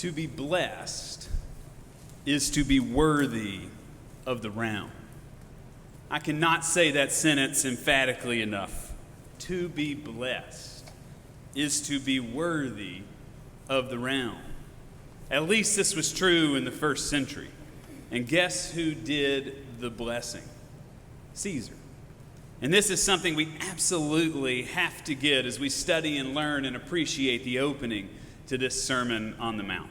To be blessed is to be worthy of the realm. I cannot say that sentence emphatically enough. To be blessed is to be worthy of the realm. At least this was true in the first century. And guess who did the blessing? Caesar. And this is something we absolutely have to get as we study and learn and appreciate the opening to this Sermon on the Mount.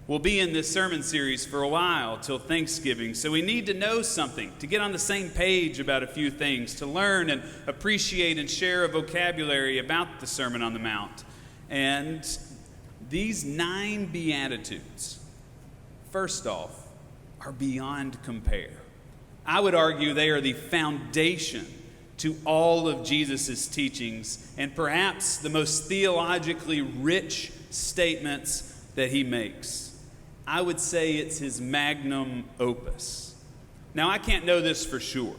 We'll be in this sermon series for a while till Thanksgiving, so we need to know something, to get on the same page about a few things, to learn and appreciate and share a vocabulary about the Sermon on the Mount. And these 9 Beatitudes, first off, are beyond compare. I would argue they are the foundation to all of Jesus' teachings and perhaps the most theologically rich statements that he makes. I would say it's his magnum opus. Now, I can't know this for sure,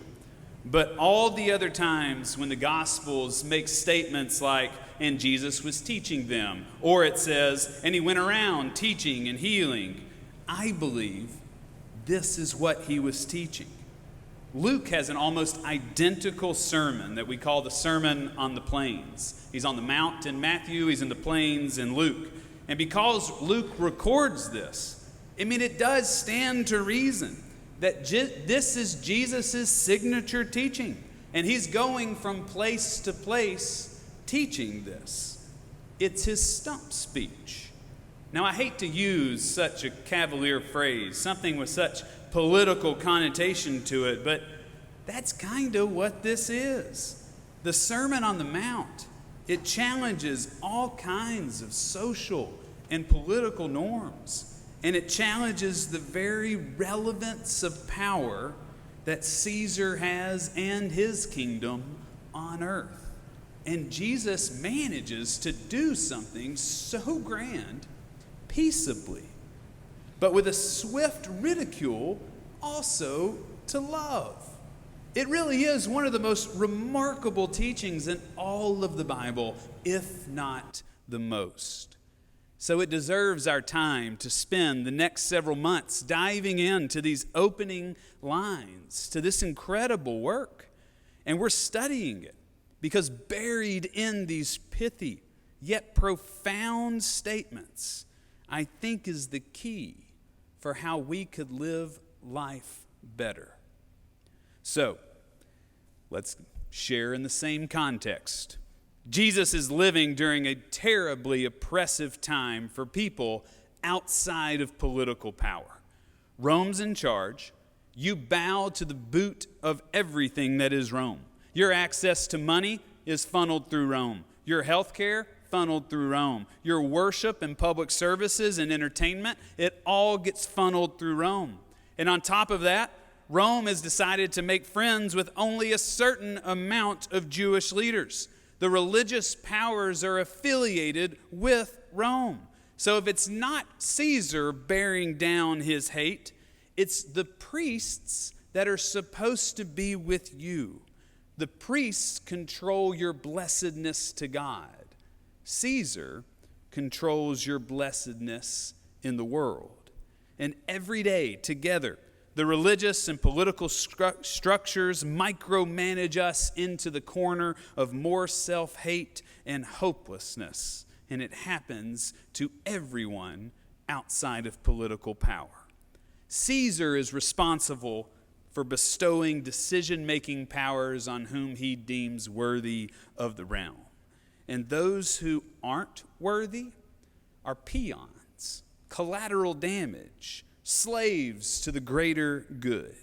but all the other times when the Gospels make statements like, and Jesus was teaching them, or it says, and he went around teaching and healing, I believe this is what he was teaching. Luke has an almost identical sermon that we call the Sermon on the Plains. He's on the Mount in Matthew, he's in the Plains in Luke. And because Luke records this, it does stand to reason that this is Jesus' signature teaching. And he's going from place to place teaching this. It's his stump speech. Now, I hate to use such a cavalier phrase, something with such political connotation to it, but that's kind of what this is. The Sermon on the Mount, it challenges all kinds of social and political norms, and it challenges the very relevance of power that Caesar has and his kingdom on earth. And Jesus manages to do something so grand peaceably, but with a swift ridicule also to love. It really is one of the most remarkable teachings in all of the Bible, if not the most. So it deserves our time to spend the next several months diving into these opening lines to this incredible work. And we're studying it because buried in these pithy yet profound statements, I think, is the key for how we could live life better. So, let's share in the same context. Jesus is living during a terribly oppressive time for people outside of political power. Rome's in charge. You bow to the boot of everything that is Rome. Your access to money is funneled through Rome. Your health care, funneled through Rome. Your worship and public services and entertainment, it all gets funneled through Rome. And on top of that, Rome has decided to make friends with only a certain amount of Jewish leaders. The religious powers are affiliated with Rome. So if it's not Caesar bearing down his hate, it's the priests that are supposed to be with you. The priests control your blessedness to God. Caesar controls your blessedness in the world. And every day together, the religious and political structures micromanage us into the corner of more self-hate and hopelessness. And it happens to everyone outside of political power. Caesar is responsible for bestowing decision-making powers on whom he deems worthy of the realm. And those who aren't worthy are peons, collateral damage, slaves to the greater good.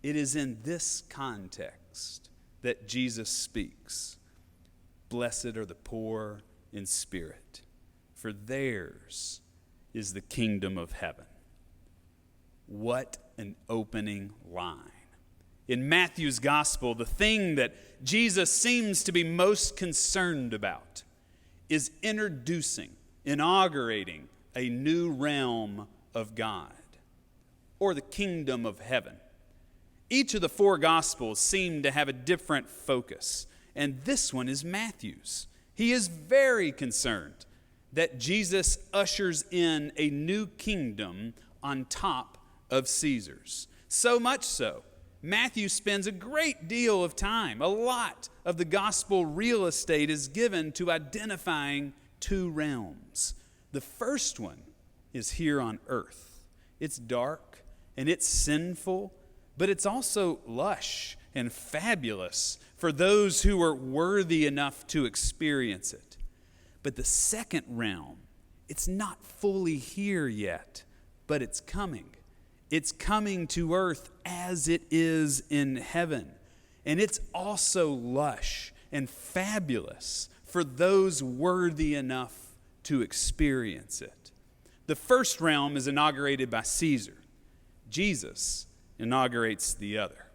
It is in this context that Jesus speaks. Blessed are the poor in spirit, for theirs is the kingdom of heaven. What an opening line. In Matthew's gospel, the thing that Jesus seems to be most concerned about is inaugurating a new realm of God, or the kingdom of heaven. Each of the 4 Gospels seem to have a different focus, and this one is Matthew's. He is very concerned that Jesus ushers in a new kingdom on top of Caesar's. So much so, Matthew spends a great deal of time, a lot of the gospel real estate is given to identifying two realms. The first one is here on earth. It's dark and it's sinful, but it's also lush and fabulous for those who are worthy enough to experience it. But the second realm, it's not fully here yet, but it's coming. It's coming to earth as it is in heaven. And it's also lush and fabulous for those worthy enough to experience it. The first realm is inaugurated by Caesar. Jesus inaugurates the other.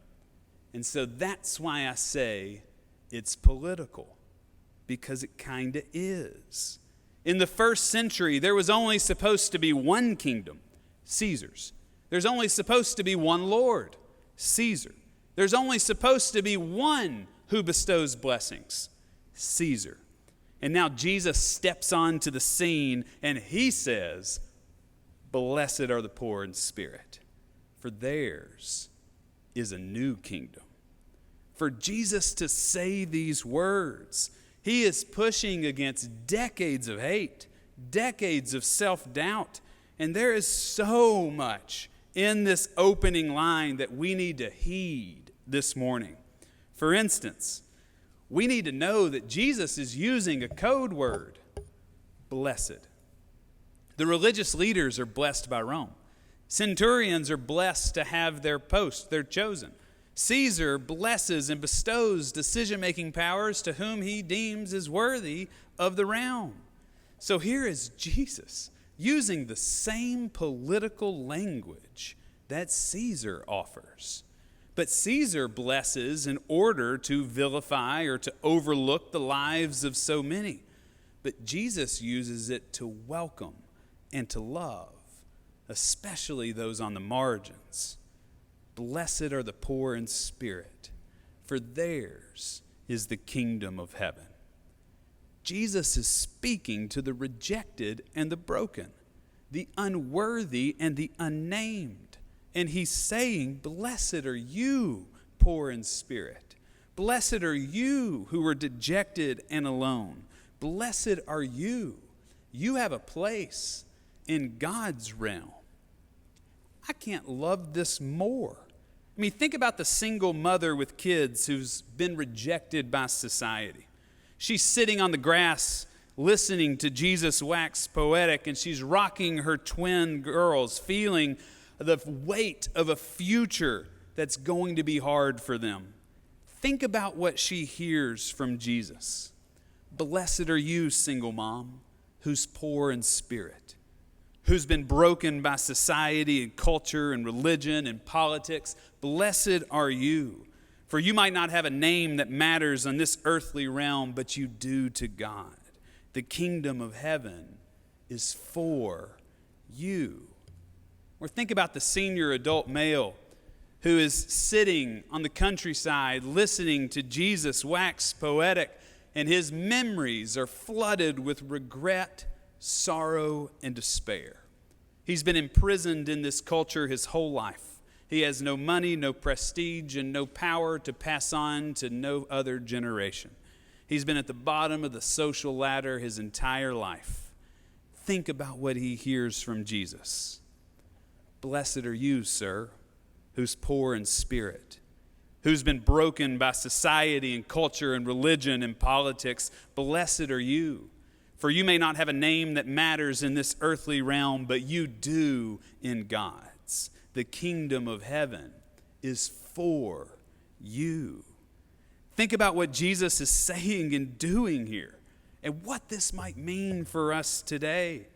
And so that's why I say it's political, because it kind of is. In the first century, there was only supposed to be one kingdom, Caesar's. There's only supposed to be one Lord, Caesar. There's only supposed to be one who bestows blessings, Caesar. And now Jesus steps onto the scene and he says, "Blessed are the poor in spirit, for theirs is a new kingdom." For Jesus to say these words, he is pushing against decades of hate, decades of self-doubt, and there is so much in this opening line that we need to heed this morning. For instance, we need to know that Jesus is using a code word, blessed. The religious leaders are blessed by Rome. Centurions are blessed to have their post, they're chosen. Caesar blesses and bestows decision-making powers to whom he deems is worthy of the realm. So here is Jesus using the same political language that Caesar offers. But Caesar blesses in order to vilify or to overlook the lives of so many. But Jesus uses it to welcome and to love, especially those on the margins. Blessed are the poor in spirit, for theirs is the kingdom of heaven. Jesus is speaking to the rejected and the broken, the unworthy and the unnamed. And he's saying, blessed are you, poor in spirit. Blessed are you who are dejected and alone. Blessed are you. You have a place in God's realm. I can't love this more. I mean, think about the single mother with kids who's been rejected by society. She's sitting on the grass listening to Jesus wax poetic, and she's rocking her twin girls, feeling the weight of a future that's going to be hard for them. Think about what she hears from Jesus. Blessed are you, single mom, who's poor in spirit, who's been broken by society and culture and religion and politics. Blessed are you, for you might not have a name that matters on this earthly realm, but you do to God. The kingdom of heaven is for you. Or think about the senior adult male who is sitting on the countryside listening to Jesus wax poetic, and his memories are flooded with regret, sorrow, and despair. He's been imprisoned in this culture his whole life. He has no money, no prestige, and no power to pass on to no other generation. He's been at the bottom of the social ladder his entire life. Think about what he hears from Jesus. Blessed are you, sir, who's poor in spirit, who's been broken by society and culture and religion and politics. Blessed are you, for you may not have a name that matters in this earthly realm, but you do in God's. The kingdom of heaven is for you. Think about what Jesus is saying and doing here and what this might mean for us today.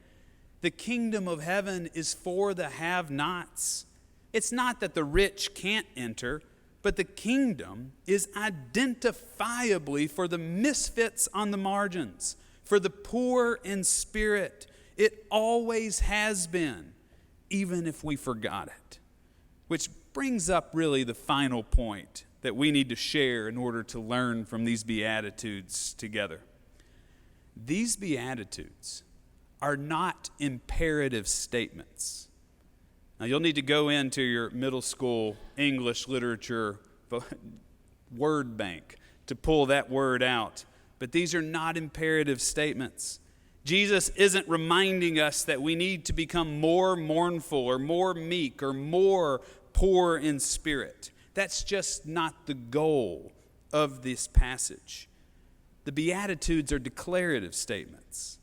The kingdom of heaven is for the have-nots. It's not that the rich can't enter, but the kingdom is identifiably for the misfits on the margins, for the poor in spirit. It always has been, even if we forgot it. Which brings up really the final point that we need to share in order to learn from these Beatitudes together. These Beatitudes are not imperative statements. Now, you'll need to go into your middle school English literature word bank to pull that word out. But these are not imperative statements. Jesus isn't reminding us that we need to become more mournful or more meek or more poor in spirit. That's just not the goal of this passage. The Beatitudes are declarative statements,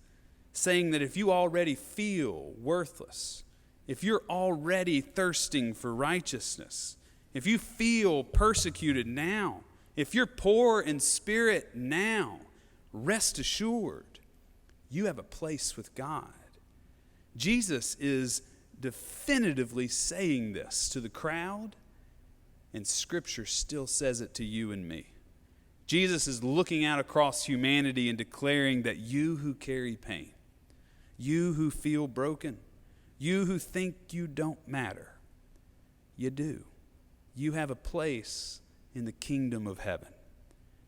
saying that if you already feel worthless, if you're already thirsting for righteousness, if you feel persecuted now, if you're poor in spirit now, rest assured, you have a place with God. Jesus is definitively saying this to the crowd, and Scripture still says it to you and me. Jesus is looking out across humanity and declaring that you who carry pain, you who feel broken, you who think you don't matter, you do. You have a place in the kingdom of heaven.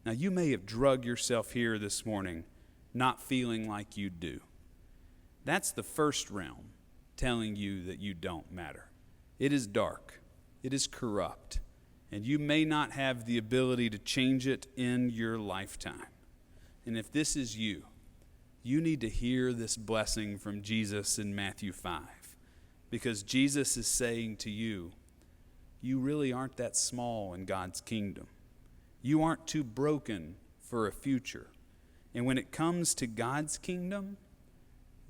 Now, you may have drugged yourself here this morning not feeling like you do. That's the first realm telling you that you don't matter. It is dark. It is corrupt. And you may not have the ability to change it in your lifetime. And if this is you, you need to hear this blessing from Jesus in Matthew 5. Because Jesus is saying to you, you really aren't that small in God's kingdom. You aren't too broken for a future. And when it comes to God's kingdom,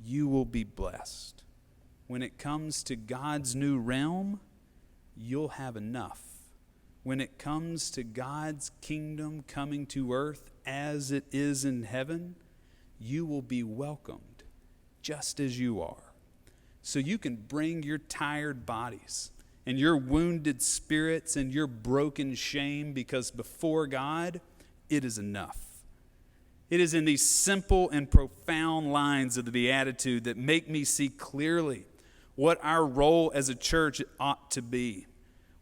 you will be blessed. When it comes to God's new realm, you'll have enough. When it comes to God's kingdom coming to earth as it is in heaven, you will be welcomed just as you are. So you can bring your tired bodies and your wounded spirits and your broken shame, because before God, it is enough. It is in these simple and profound lines of the Beatitude that make me see clearly what our role as a church ought to be.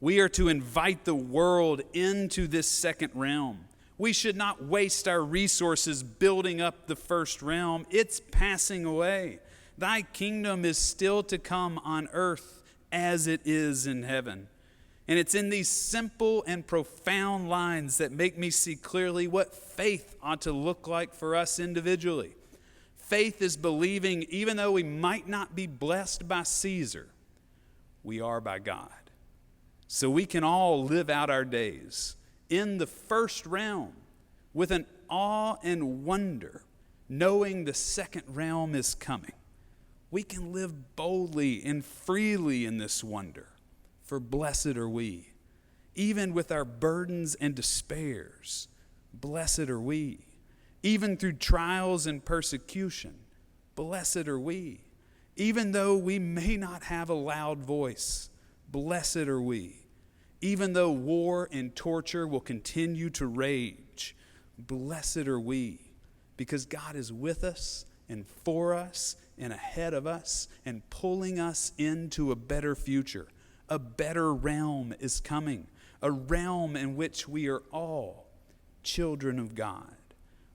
We are to invite the world into this second realm. We should not waste our resources building up the first realm. It's passing away. Thy kingdom is still to come on earth as it is in heaven. And it's in these simple and profound lines that make me see clearly what faith ought to look like for us individually. Faith is believing, even though we might not be blessed by Caesar, we are by God. So we can all live out our days in the first realm with an awe and wonder, knowing the second realm is coming. We can live boldly and freely in this wonder. For blessed are we, even with our burdens and despairs. Blessed are we, even through trials and persecution. Blessed are we, even though we may not have a loud voice. Blessed are we, even though war and torture will continue to rage. Blessed are we, because God is with us and for us and ahead of us and pulling us into a better future. A better realm is coming, a realm in which we are all children of God,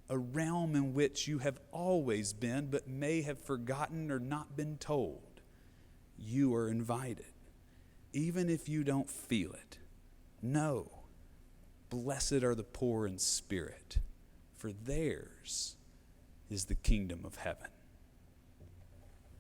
a realm in which you have always been but may have forgotten or not been told. You are invited, even if you don't feel it. No, blessed are the poor in spirit, for theirs is the kingdom of heaven.